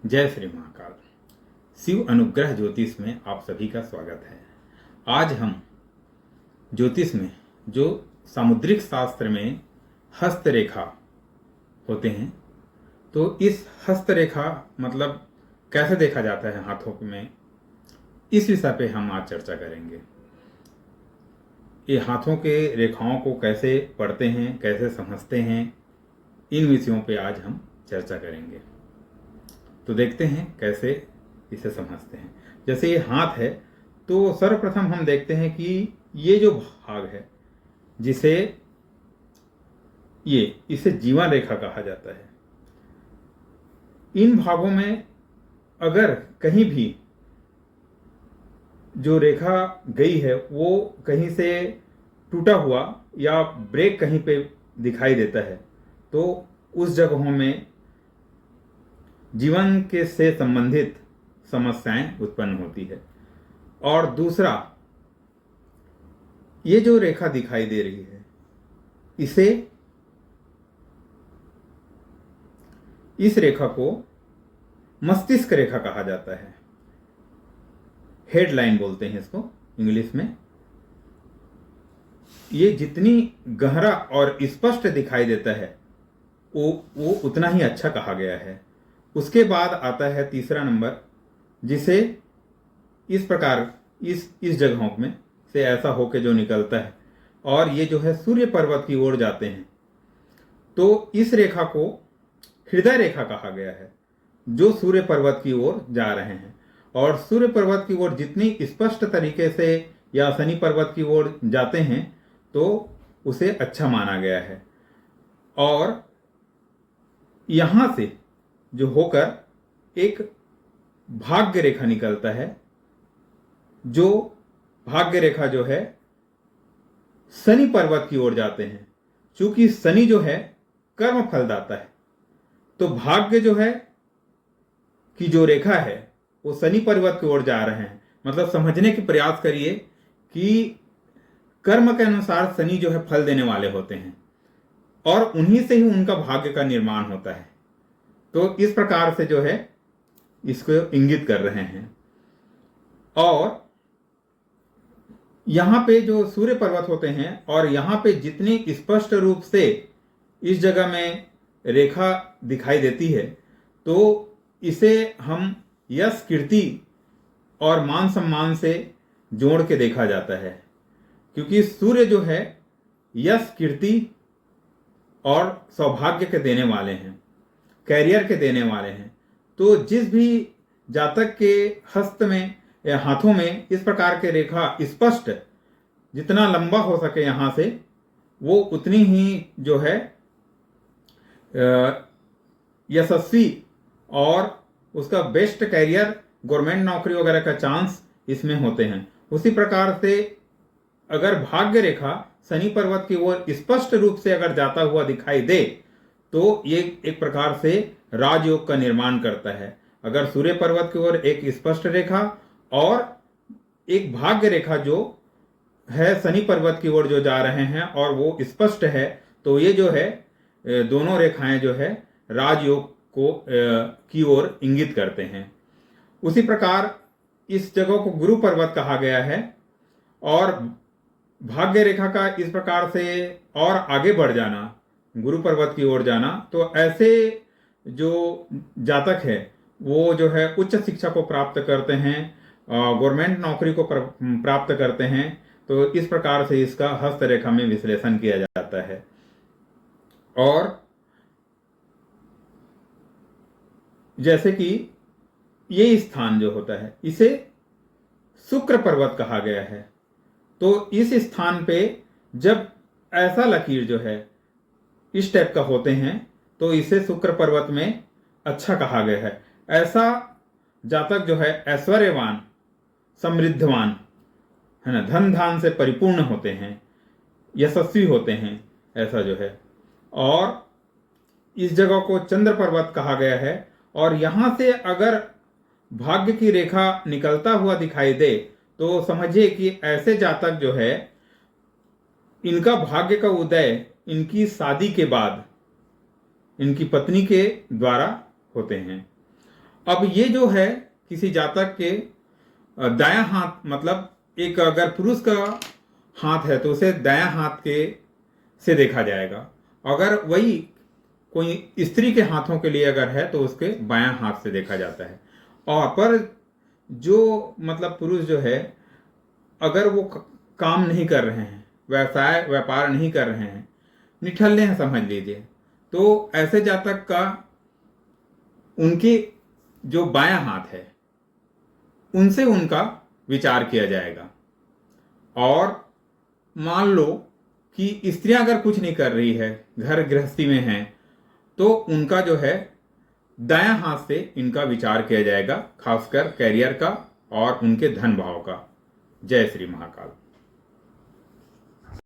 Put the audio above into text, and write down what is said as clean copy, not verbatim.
जय श्री महाकाल। शिव अनुग्रह ज्योतिष में आप सभी का स्वागत है। आज हम ज्योतिष में जो सामुद्रिक शास्त्र में हस्तरेखा होते हैं, तो इस हस्तरेखा मतलब कैसे देखा जाता है हाथों में, इस विषय पे हम आज चर्चा करेंगे। ये हाथों के रेखाओं को कैसे पढ़ते हैं, कैसे समझते हैं, इन विषयों पे आज हम चर्चा करेंगे। तो देखते हैं कैसे इसे समझते हैं। जैसे ये हाथ है, तो सर्वप्रथम हम देखते हैं कि ये जो भाग है, जिसे इसे जीवन रेखा कहा जाता है। इन भागों में अगर कहीं भी जो रेखा गई है वो कहीं से टूटा हुआ या ब्रेक कहीं पे दिखाई देता है, तो उस जगहों में जीवन के से संबंधित समस्याएं उत्पन्न होती है। और दूसरा, ये जो रेखा दिखाई दे रही है, इस रेखा को मस्तिष्क रेखा कहा जाता है। हेडलाइन बोलते हैं इसको इंग्लिश में। ये जितनी गहरा और स्पष्ट दिखाई देता है वो उतना ही अच्छा कहा गया है। उसके बाद आता है तीसरा नंबर, जिसे इस प्रकार इस जगहों में से ऐसा होके जो निकलता है और ये जो है सूर्य पर्वत की ओर जाते हैं, तो इस रेखा को हृदय रेखा कहा गया है, जो सूर्य पर्वत की ओर जा रहे हैं। और सूर्य पर्वत की ओर जितनी स्पष्ट तरीके से या शनि पर्वत की ओर जाते हैं, तो उसे अच्छा माना गया है। और यहां से जो होकर एक भाग्य रेखा निकलता है, जो भाग्य रेखा जो है शनि पर्वत की ओर जाते हैं। चूंकि शनि जो है कर्म फलदाता है, तो भाग्य जो है कि जो रेखा है वो शनि पर्वत की ओर जा रहे हैं। मतलब समझने के प्रयास करिए कि कर्म के अनुसार शनि जो है फल देने वाले होते हैं और उन्हीं से ही उनका भाग्य का निर्माण होता है। तो इस प्रकार से जो है इसको इंगित कर रहे हैं। और यहां पे जो सूर्य पर्वत होते हैं और यहां पे जितनी स्पष्ट रूप से इस जगह में रेखा दिखाई देती है, तो इसे हम यश कीर्ति और मान सम्मान से जोड़ के देखा जाता है। क्योंकि सूर्य जो है यश कीर्ति और सौभाग्य के देने वाले हैं, कैरियर के देने वाले हैं। तो जिस भी जातक के हस्त में या हाथों में इस प्रकार के रेखा स्पष्ट जितना लंबा हो सके यहां से, वो उतनी ही जो है यशस्वी और उसका बेस्ट कैरियर, गवर्नमेंट नौकरी वगैरह का चांस इसमें होते हैं। उसी प्रकार से अगर भाग्य रेखा शनि पर्वत की ओर स्पष्ट रूप से अगर जाता हुआ दिखाई दे, तो ये एक प्रकार से राजयोग का निर्माण करता है। अगर सूर्य पर्वत की ओर एक स्पष्ट रेखा और एक भाग्य रेखा जो है शनि पर्वत की ओर जो जा रहे हैं और वो स्पष्ट है, तो ये जो है दोनों रेखाएं जो है राजयोग को की ओर इंगित करते हैं। उसी प्रकार इस जगह को गुरु पर्वत कहा गया है। और भाग्य रेखा का इस प्रकार से और आगे बढ़ जाना, गुरु पर्वत की ओर जाना, तो ऐसे जो जातक है वो जो है उच्च शिक्षा को प्राप्त करते हैं, गवर्नमेंट नौकरी को प्राप्त करते हैं। तो इस प्रकार से इसका हस्तरेखा में विश्लेषण किया जाता है। और जैसे कि ये स्थान जो होता है, इसे शुक्र पर्वत कहा गया है। तो इस स्थान पे जब ऐसा लकीर जो है इस टाइप का होते हैं, तो इसे शुक्र पर्वत में अच्छा कहा गया है। ऐसा जातक जो है ऐश्वर्यवान, समृद्धवान है ना, धन धान से परिपूर्ण होते हैं, यशस्वी होते हैं, ऐसा जो है। और इस जगह को चंद्र पर्वत कहा गया है। और यहां से अगर भाग्य की रेखा निकलता हुआ दिखाई दे, तो समझिए कि ऐसे जातक जो है इनका भाग्य का उदय इनकी शादी के बाद इनकी पत्नी के द्वारा होते हैं। अब ये जो है किसी जातक के दायां हाथ, मतलब एक अगर पुरुष का हाथ है तो उसे दायां हाथ के से देखा जाएगा। अगर वही कोई स्त्री के हाथों के लिए अगर है तो उसके बायां हाथ से देखा जाता है। और पर जो मतलब पुरुष जो है, अगर वो काम नहीं कर रहे हैं, व्यवसाय व्यापार नहीं कर रहे हैं, निठल्ले हैं समझ लीजिए, तो ऐसे जातक का उनके जो बायां हाथ है उनसे उनका विचार किया जाएगा। और मान लो कि स्त्रियां अगर कुछ नहीं कर रही है, घर गृहस्थी में हैं, तो उनका जो है दायां हाथ से इनका विचार किया जाएगा, खासकर कैरियर का और उनके धन भाव का। जय श्री महाकाल।